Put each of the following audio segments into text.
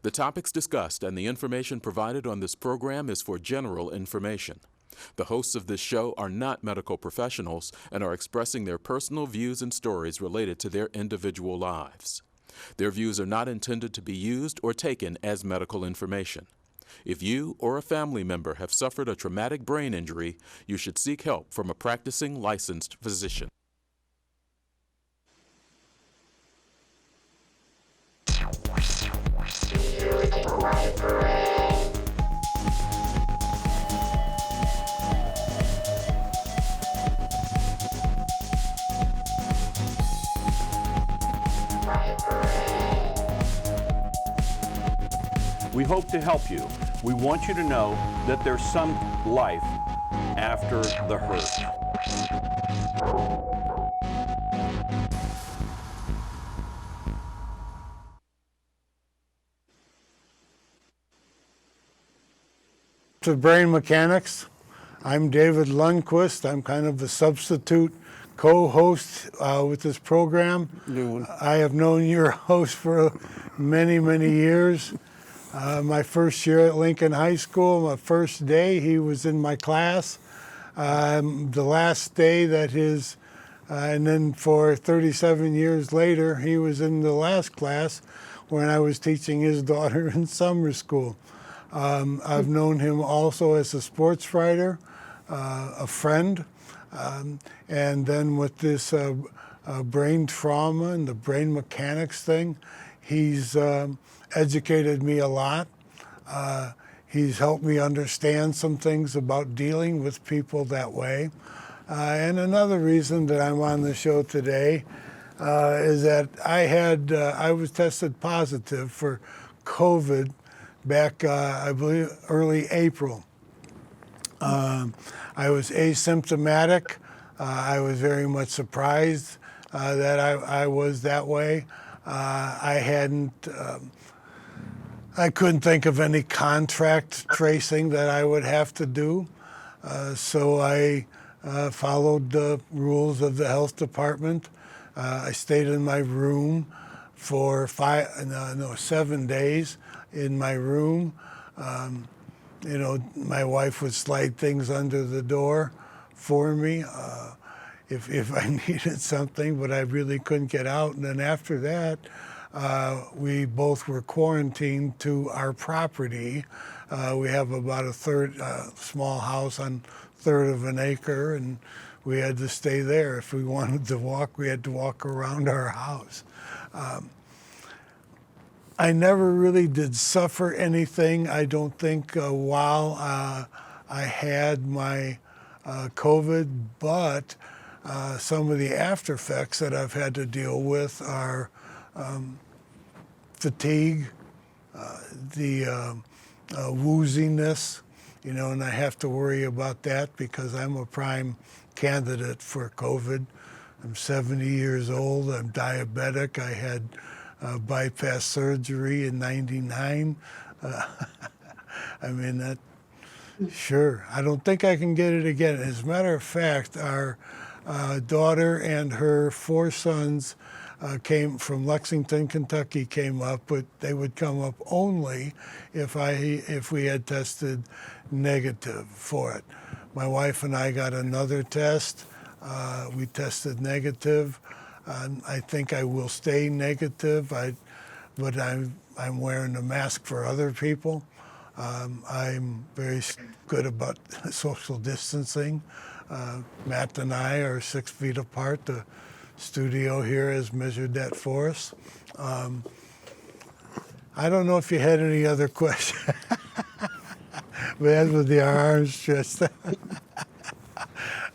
The topics discussed and the information provided on this program is for general information. The hosts of this show are not medical professionals and are expressing their personal views and stories related to their individual lives. Their views are not intended to be used or taken as medical information. If you or a family member have suffered a traumatic brain injury, you should seek help from a practicing licensed physician. We hope to help you. We want you to know that there's some life after the hurt. To Brain Mechanics. I'm David Lundquist. I'm kind of a substitute co-host with this program. I have known your host for many, many years. My first year at Lincoln High School, my first day, he was in my class. The last day that and then for 37 years later, he was in the last class when I was teaching his daughter in summer school. I've known him also as a sports writer, a friend, and then with this brain trauma and the brain mechanics thing, he's educated me a lot. He's helped me understand some things about dealing with people that way. And another reason that I'm on the show today is that I was tested positive for COVID back, I believe, early April. I was asymptomatic. I was very much surprised that I was that way. I couldn't think of any contract tracing that I would have to do. So I followed the rules of the health department. I stayed in my room for 7 days in my room. My wife would slide things under the door for me if I needed something, but I really couldn't get out. And then after that, we both were quarantined to our property. We have about a small house on a third of an acre, and we had to stay there. If we wanted to walk, we had to walk around our house. I never really did suffer anything, I don't think, while I had my COVID, but some of the after effects that I've had to deal with are fatigue, the wooziness, and I have to worry about that because I'm a prime candidate for COVID. I'm 70 years old, I'm diabetic, I had bypass surgery in '99. Sure, I don't think I can get it again. As a matter of fact, our daughter and her 4 sons came from Lexington, Kentucky, came up, but they would come up only if we had tested negative for it. My wife and I got another test. We tested negative. I think I will stay negative, but I'm wearing a mask for other people. I'm very good about social distancing. Matt and I are 6 feet apart. The studio here has measured that for us. I don't know if you had any other questions. But that's with the arms stretched.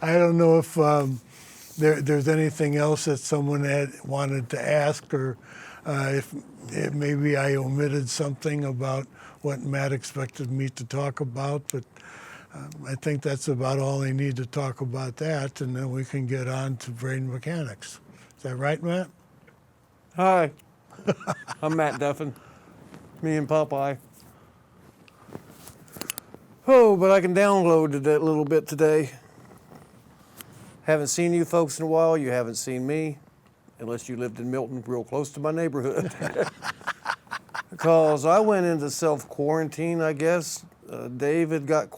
I don't know if there's anything else that someone had wanted to ask, or if maybe I omitted something about what Matt expected me to talk about, but I think that's about all I need to talk about that, and then we can get on to brain mechanics. Is that right, Matt? Hi, I'm Matt Duffin, me and Popeye. Oh, but I can download it a little bit today. Haven't seen you folks in a while. You haven't seen me, unless you lived in Milton, real close to my neighborhood. Because I went into self-quarantine, I guess. David got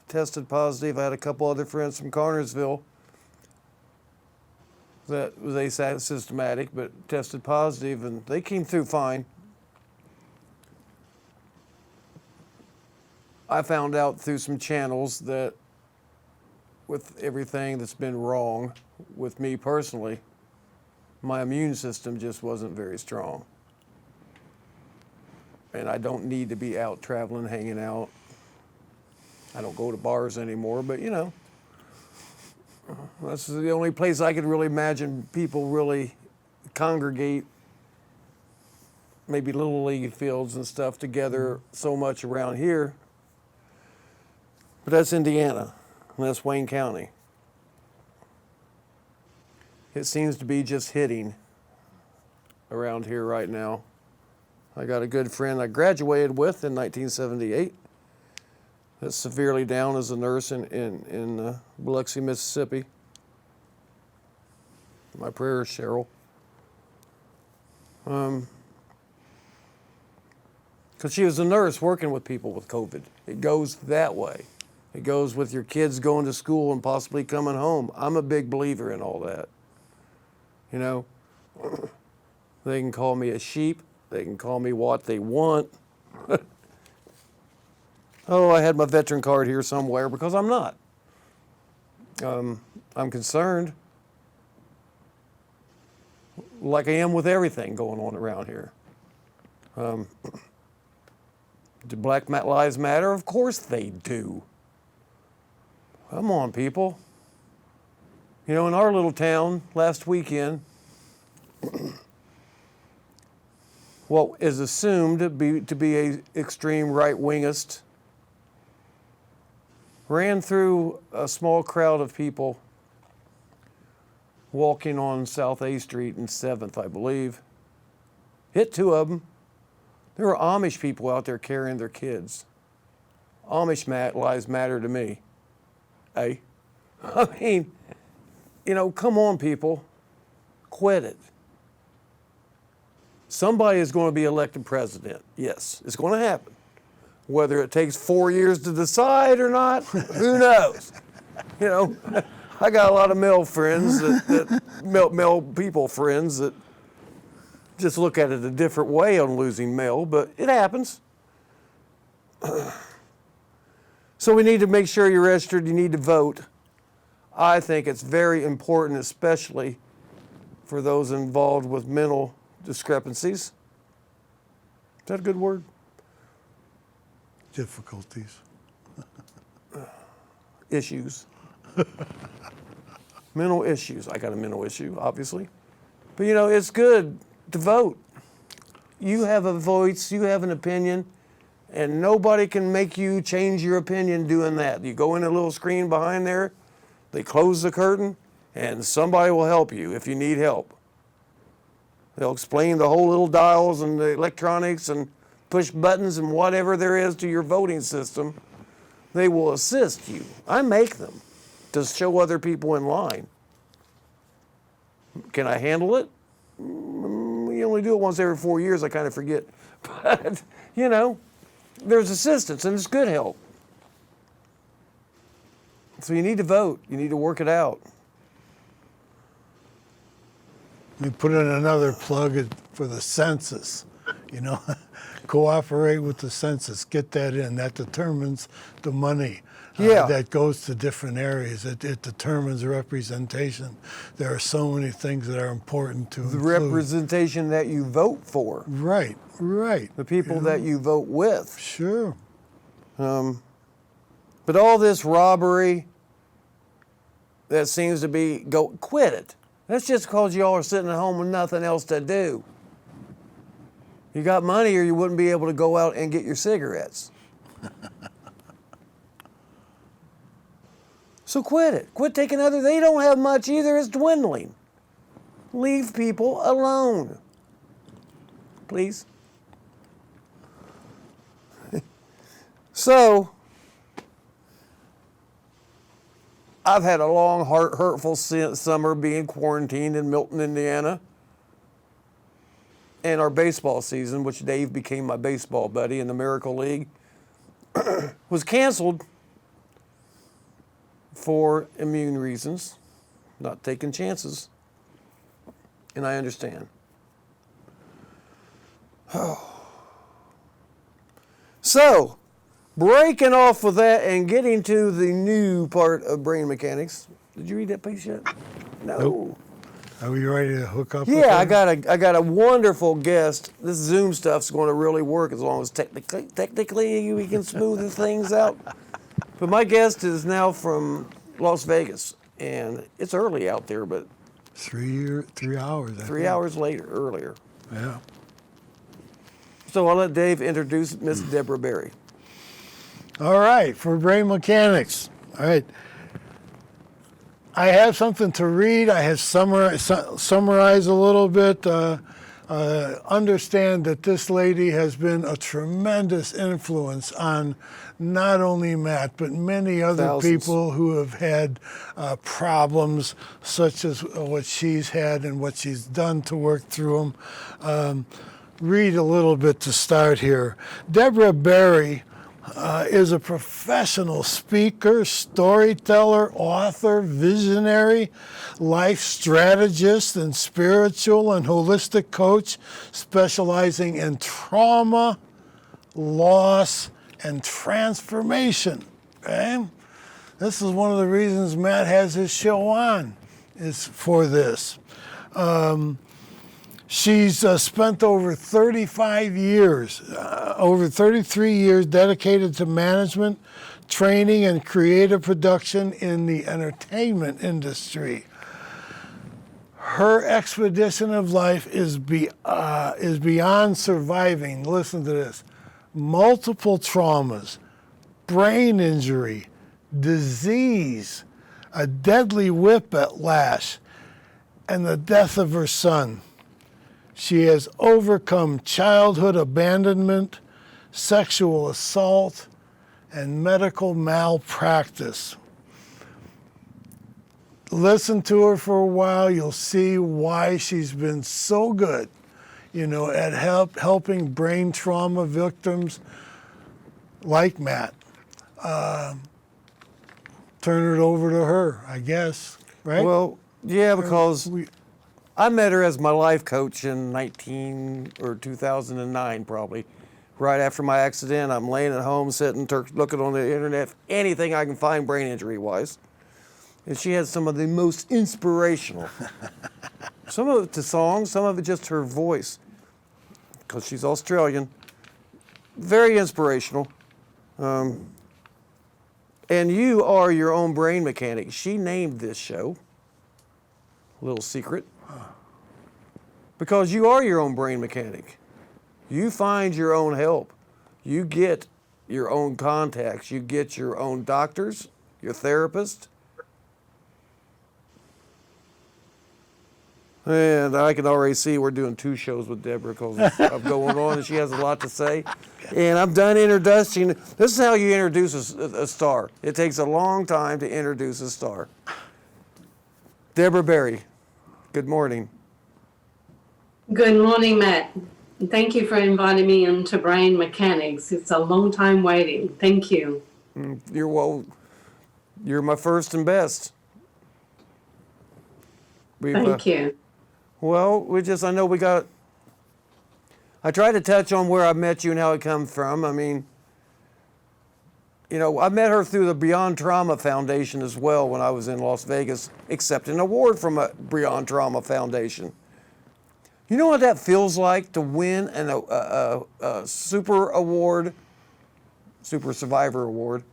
tested positive. I had a couple other friends from Connersville that was asymptomatic but tested positive, and they came through fine. I found out through some channels that with everything that's been wrong with me personally, my immune system just wasn't very strong. And I don't need to be out traveling, hanging out. I don't go to bars anymore, but you know, that's the only place I could really imagine people really congregate, maybe little league fields and stuff together so much around here. But that's Indiana, and that's Wayne County. It seems to be just hitting around here right now. I got a good friend I graduated with in 1978 that's severely down as a nurse in Biloxi, Mississippi. My prayers, Cheryl. Because she was a nurse working with people with COVID. It goes that way. It goes with your kids going to school and possibly coming home. I'm a big believer in all that. You know, they can call me a sheep. They can call me what they want. Oh, I had my veteran card here somewhere because I'm not. I'm concerned, like I am with everything going on around here. Do Black Lives Matter? Of course they do. Come on, people. You know, in our little town last weekend, what is assumed to be a extreme right-wingist ran through a small crowd of people walking on South A Street and 7th, I believe. Hit two of them. There were Amish people out there carrying their kids. Amish lives matter to me. Hey? I mean, you know, come on, people. Quit it. Somebody is going to be elected president. Yes, it's going to happen. Whether it takes 4 years to decide or not, who knows? You know, I got a lot of male friends, male people friends that just look at it a different way on losing mail, but it happens. So we need to make sure you're registered, you need to vote. I think it's very important, especially for those involved with mental discrepancies. Is that a good word? Difficulties. Issues. Mental issues. I got a mental issue, obviously. But you know, it's good to vote. You have a voice, you have an opinion, and nobody can make you change your opinion doing that. You go in a little screen behind there, they close the curtain, and somebody will help you if you need help. They'll explain the whole little dials and the electronics and push buttons and whatever there is to your voting system. They will assist you. I make them to show other people in line. Can I handle it? We only do it once every 4 years. I kind of forget. But, you know, there's assistance and it's good help. So you need to vote. You need to work it out. We put in another plug for the census, you know. Cooperate with the census, get that in. That determines the money that goes to different areas. It determines representation. There are so many things that are important to the include. Representation that you vote for. Right. The people that you vote with. Sure. But all this robbery that seems to be, quit it. That's just because y'all are sitting at home with nothing else to do. You got money or you wouldn't be able to go out and get your cigarettes. So quit it. Quit taking other. They don't have much either. It's dwindling. Leave people alone. Please. So, I've had a long, hurtful summer being quarantined in Milton, Indiana. and our baseball season, which Dave became my baseball buddy in the Miracle League, was canceled for immune reasons, not taking chances. And I understand. So, breaking off with that and getting to the new part of brain mechanics. Did you read that piece yet? No. Nope. Are we ready to hook up? Yeah, I got a wonderful guest. This Zoom stuff's going to really work as long as technically we can smooth things out. But my guest is now from Las Vegas, and it's early out there, but 3 hours. 3 hours earlier. Yeah. So I'll let Dave introduce Miss Deborah Berry. All right, for brain mechanics. All right. I have something to read. I have summarize a little bit. Understand that this lady has been a tremendous influence on not only Matt, but many other Thousands. people who have had problems such as what she's had and what she's done to work through them. Read a little bit to start here. Deborah Berry is a professional speaker, storyteller, author, visionary, life strategist, and spiritual and holistic coach specializing in trauma, loss, and transformation. Okay? This is one of the reasons Matt has his show on, is for this. She's spent over 35 years, over 33 years dedicated to management, training, and creative production in the entertainment industry. Her expedition of life is beyond surviving, listen to this, multiple traumas, brain injury, disease, a deadly whiplash, and the death of her son. She has overcome childhood abandonment, sexual assault, and medical malpractice. Listen to her for a while, you'll see why she's been so good, at helping brain trauma victims like Matt. Turn it over to her, I guess, right? Well, yeah, because I met her as my life coach in 2009 probably. Right after my accident, I'm laying at home, sitting, looking on the internet, anything I can find brain injury-wise. And she had some of the most inspirational. Some of it to songs, some of it just her voice. Because she's Australian. Very inspirational. And you are your own brain mechanic. She named this show. Little secret. Because you are your own brain mechanic. You find your own help. You get your own contacts. You get your own doctors, your therapist. And I can already see we're doing 2 shows with Deborah because I'm going on and she has a lot to say. And I'm done introducing. This is how you introduce a star. It takes a long time to introduce a star. Deborah Berry, good morning. Good morning, Matt. Thank you for inviting me into Brain Mechanics. It's a long time waiting. Thank you. You're my first and best. Thank you. Well, I tried to touch on where I met you and how it comes from. I mean, I met her through the Beyond Trauma Foundation as well when I was in Las Vegas, accepting an award from a Beyond Trauma Foundation. You know what that feels like to win a super survivor award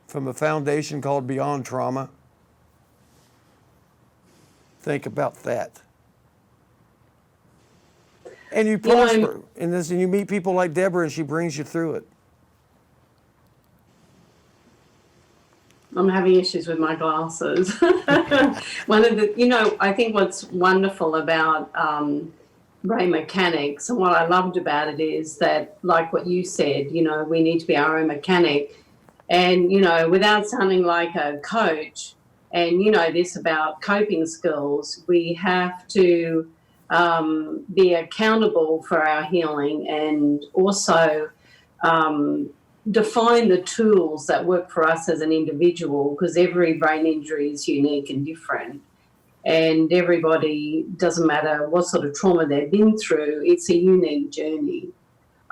from a foundation called Beyond Trauma? Think about that. And you prosper in this, and you meet people like Deborah, and she brings you through it. I'm having issues with my glasses. I think what's wonderful about brain mechanics and what I loved about it is that, like what you said, we need to be our own mechanic. And, without sounding like a coach, and this about coping skills, we have to be accountable for our healing, and also define the tools that work for us as an individual, because every brain injury is unique and different. And everybody, doesn't matter what sort of trauma they've been through, it's a unique journey.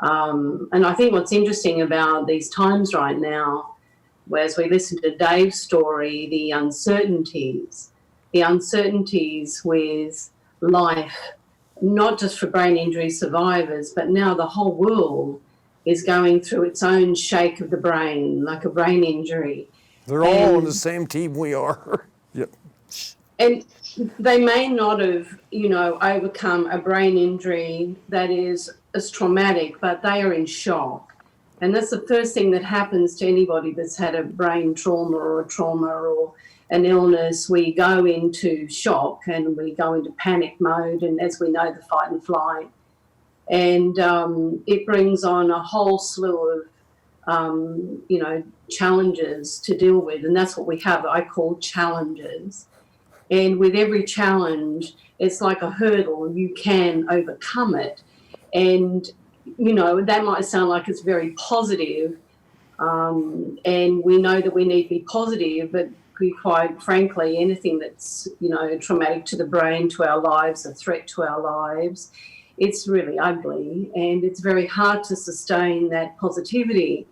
And I think what's interesting about these times right now, as we listen to Dave's story, the uncertainties with life, not just for brain injury survivors, but now the whole world is going through its own shake of the brain, like a brain injury. They're all on the same team we are. Yep. And they may not have, overcome a brain injury that is as traumatic, but they are in shock. And that's the first thing that happens to anybody that's had a brain trauma or an illness. We go into shock and we go into panic mode, and as we know, the fight and flight. And it brings on a whole slew of, challenges to deal with. And that's what we have, I call challenges. And with every challenge, it's like a hurdle. You can overcome it. And, that might sound like it's very positive. And we know that we need to be positive, but quite frankly, anything that's, traumatic to the brain, to our lives, a threat to our lives, it's really ugly. And it's very hard to sustain that positivity.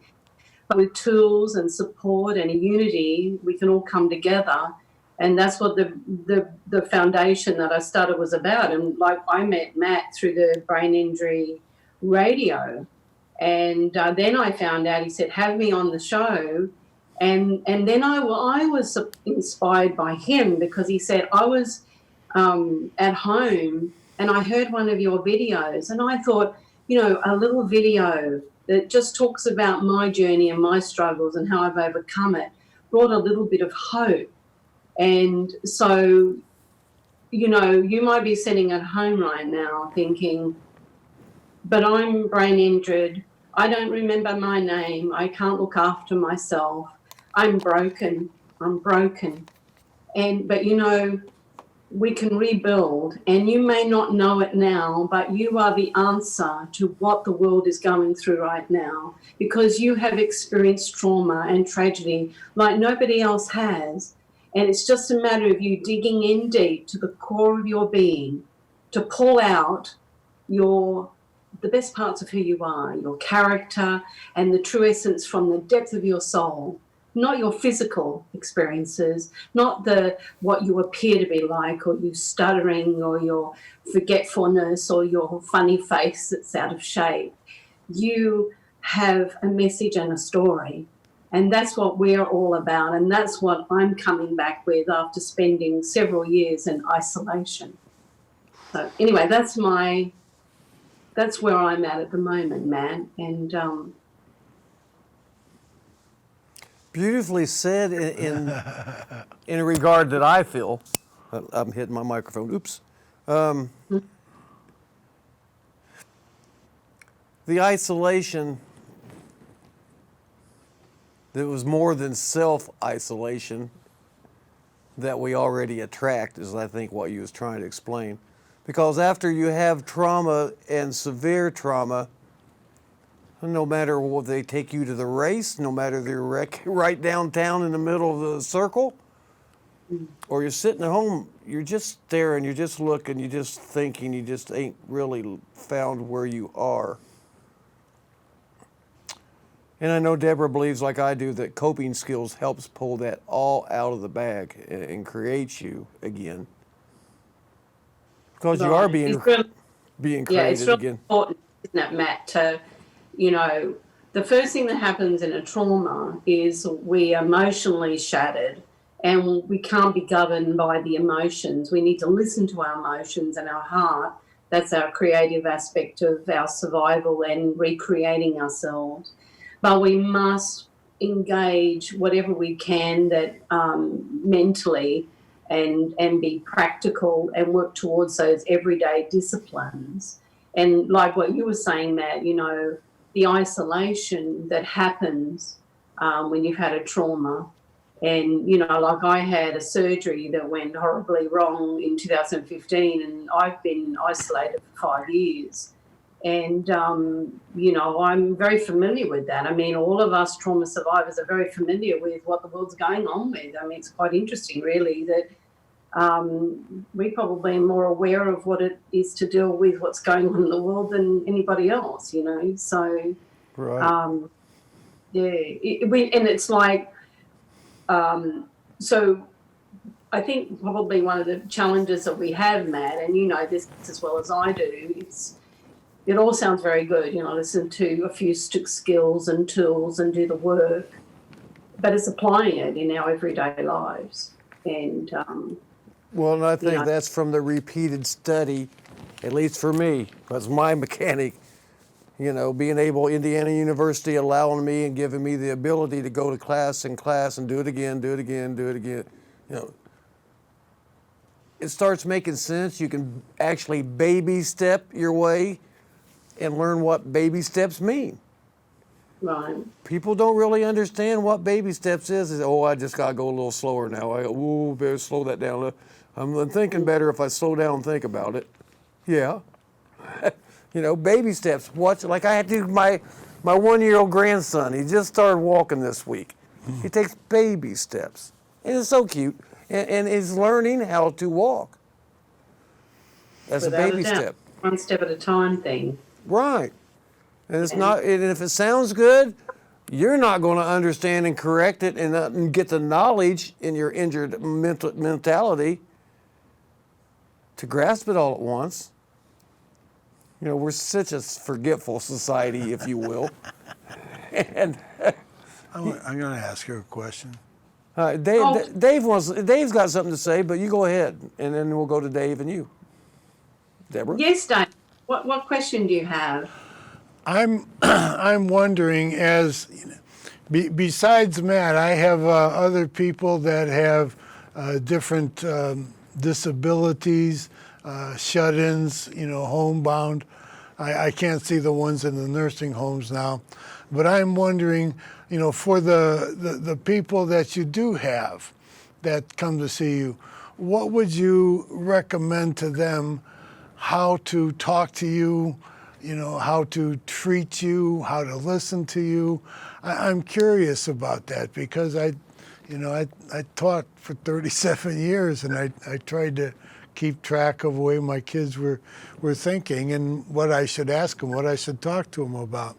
But with tools and support and a unity, we can all come together. And that's what the foundation that I started was about. And like, I met Matt through the brain injury radio. And then I found out, he said, have me on the show. And then I was inspired by him, because he said, I was at home and I heard one of your videos, and I thought, a little video that just talks about my journey and my struggles and how I've overcome it brought a little bit of hope. And so, you might be sitting at home right now thinking, but I'm brain injured. I don't remember my name. I can't look after myself. I'm broken. But we can rebuild, and you may not know it now, but you are the answer to what the world is going through right now, because you have experienced trauma and tragedy like nobody else has. And it's just a matter of you digging in deep to the core of your being to pull out the best parts of who you are, your character and the true essence from the depth of your soul, not your physical experiences, not what you appear to be like, or you stuttering, or your forgetfulness, or your funny face that's out of shape. You have a message and a story. And that's what we're all about. And that's what I'm coming back with after spending several years in isolation. So anyway, that's where I'm at the moment, Matt. And beautifully said in a regard that I feel. I'm hitting my microphone. Oops. The isolation, that was more than self-isolation that we already attract, is I think what you was trying to explain. Because after you have trauma and severe trauma, no matter what, they take you to the race, no matter they're right downtown in the middle of the circle, or you're sitting at home, you're just staring, you're just looking, you're just thinking, you just ain't really found where you are. And I know Deborah believes, like I do, that coping skills helps pull that all out of the bag and create you again. Because you are being created it's really again. Important, isn't it, Matt, to, the first thing that happens in a trauma is we are emotionally shattered, and we can't be governed by the emotions. We need to listen to our emotions and our heart. That's our creative aspect of our survival and recreating ourselves. But we must engage whatever we can that mentally and be practical and work towards those everyday disciplines. And like what you were saying, Matt, the isolation that happens when you've had a trauma, And, like I had a surgery that went horribly wrong in 2015, and I've been isolated for 5 years. And, I'm very familiar with that. I mean, all of us trauma survivors are very familiar with what the world's going on with. I mean, it's quite interesting, really, that we probably are more aware of what it is to deal with what's going on in the world than anybody else, So, Right. and it's like, so I think probably one of the challenges that we have, Matt, and you know this as well as I do, it all sounds very good, listen to a few skills and tools and do the work, but it's applying it in our everyday lives. And Well, and I think that's from the repeated study, at least for me, as my mechanic, being able, Indiana University allowing me and giving me the ability to go to class and do it again. It starts making sense. You can actually baby step your way and learn what baby steps mean. right. People don't really understand what baby steps is. I just got to go a little slower now. Better slow that down. I'm thinking better if I slow down and think about it. Yeah. Baby steps. Watch, like I had to do my 1-year-old grandson. He just started walking this week. He takes baby steps. And it's so cute. And is learning how to walk. That's Without a baby doubt. step. One step at a time thing. Right. And it's not, and if it sounds good, you're not going to understand and correct it and get the knowledge in your injured mentality to grasp it all at once. We're such a forgetful society, if you will. And I'm going to ask you a question. Dave's got something to say, but you go ahead, and then we'll go to Dave and you. Deborah? Yes, Dave. What question do you have? I'm wondering, besides Matt, I have other people that have different disabilities, shut-ins, homebound. I can't see the ones in the nursing homes now, but I'm wondering, for the people that you do have that come to see you, what would you recommend to them? How to talk to you, how to treat you, how to listen to you. I'm curious about that because I taught for 37 years and I tried to keep track of the way my kids were thinking and what I should ask them, what I should talk to them about.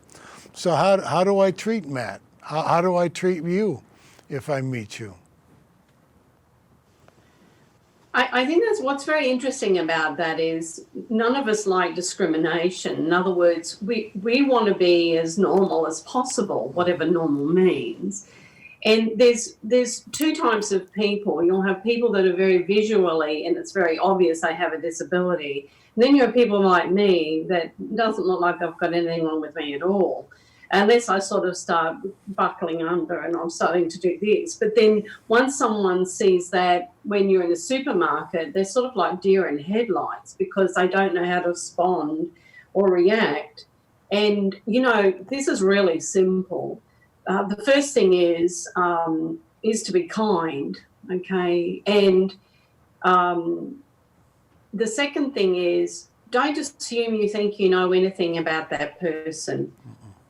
So how do I treat Matt? How do I treat you if I meet you? I think that's what's very interesting about that is none of us like discrimination. In other words, we want to be as normal as possible, whatever normal means. And there's two types of people. You'll have people that are very visually, and it's very obvious they have a disability. And then you have people like me that doesn't look like they've got anything wrong with me at all. Unless I sort of start buckling under and I'm starting to do this. But then once someone sees that when you're in the supermarket, they're sort of like deer in headlights because they don't know how to respond or react. And, this is really simple. The first thing is to be kind, okay? And the second thing is don't assume you think you know anything about that person.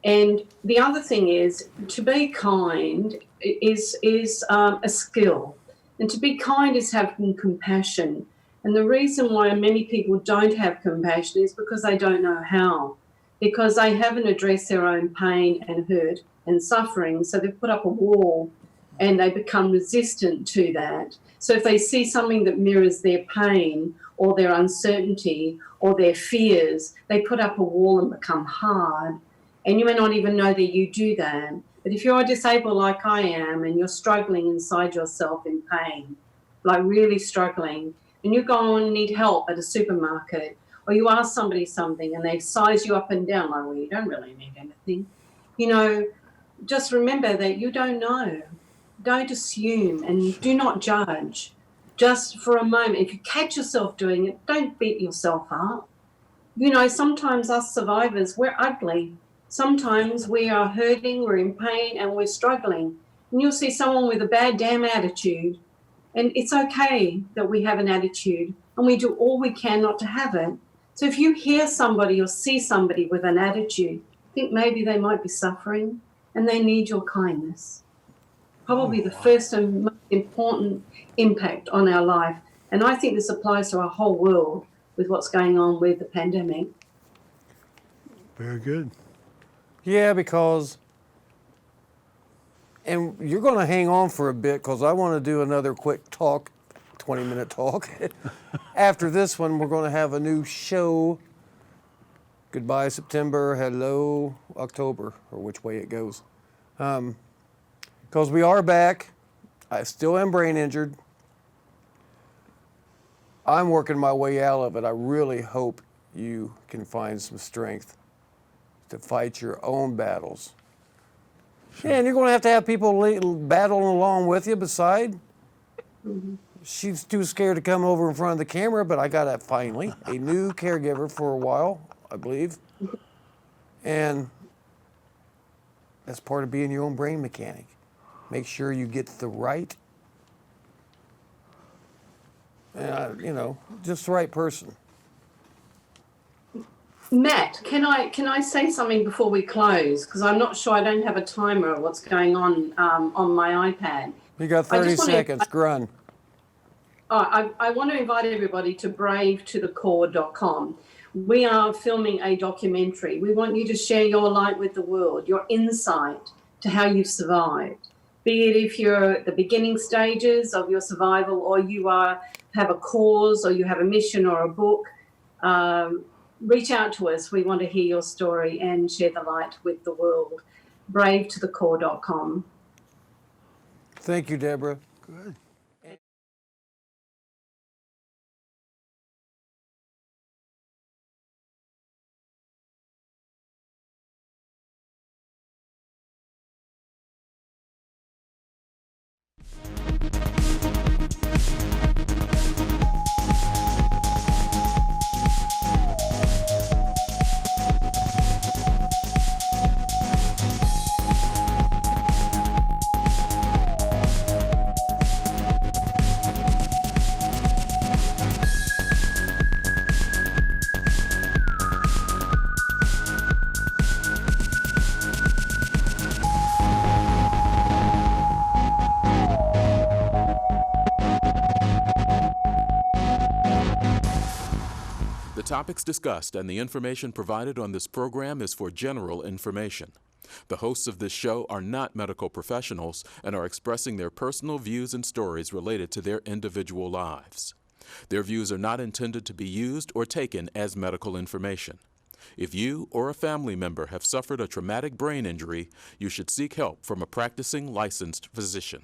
And the other thing is to be kind is a skill. And to be kind is having compassion. And the reason why many people don't have compassion is because they don't know how. Because they haven't addressed their own pain and hurt and suffering. So they've put up a wall and they become resistant to that. So if they see something that mirrors their pain or their uncertainty or their fears, they put up a wall and become hard. And you may not even know that you do that. But if you're disabled like I am and you're struggling inside yourself in pain, like really struggling, and you go on and need help at a supermarket, or you ask somebody something and they size you up and down, like, well, you don't really need anything. Just remember that you don't know. Don't assume and do not judge. Just for a moment, if you catch yourself doing it, don't beat yourself up. Sometimes us survivors, we're ugly. Sometimes we are hurting, we're in pain, and we're struggling. and you'll see someone with a bad damn attitude. And it's okay that we have an attitude, and we do all we can not to have it. So if you hear somebody or see somebody with an attitude, think maybe they might be suffering and they need your kindness. Probably the first and most important impact on our life. And I think this applies to our whole world with what's going on with the pandemic. Very good. Yeah, because, and you're going to hang on for a bit because I want to do another quick talk, 20-minute talk. After this one, we're going to have a new show. Goodbye, September. Hello, October, or which way it goes. Because we are back. I still am brain injured. I'm working my way out of it. I really hope you can find some strength to fight your own battles. Sure. Yeah, and you're going to have people battling along with you beside. Mm-hmm. She's too scared to come over in front of the camera, but I got finally a new caregiver for a while, I believe. And that's part of being your own brain mechanic. Make sure you get the right, just the right person. Matt, can I say something before we close? Because I'm not sure, I don't have a timer of what's going on my iPad. You got 30 seconds, Grun. I want to invite everybody to bravetothecore.com. We are filming a documentary. We want you to share your light with the world, your insight to how you've survived. Be it if you're at the beginning stages of your survival, or you have a cause, or you have a mission or a book, reach out to us. We want to hear your story and share the light with the world. bravetothecore.com. Thank you, Deborah. Good. The topics discussed and the information provided on this program is for general information. The hosts of this show are not medical professionals and are expressing their personal views and stories related to their individual lives. Their views are not intended to be used or taken as medical information. If you or a family member have suffered a traumatic brain injury, you should seek help from a practicing licensed physician.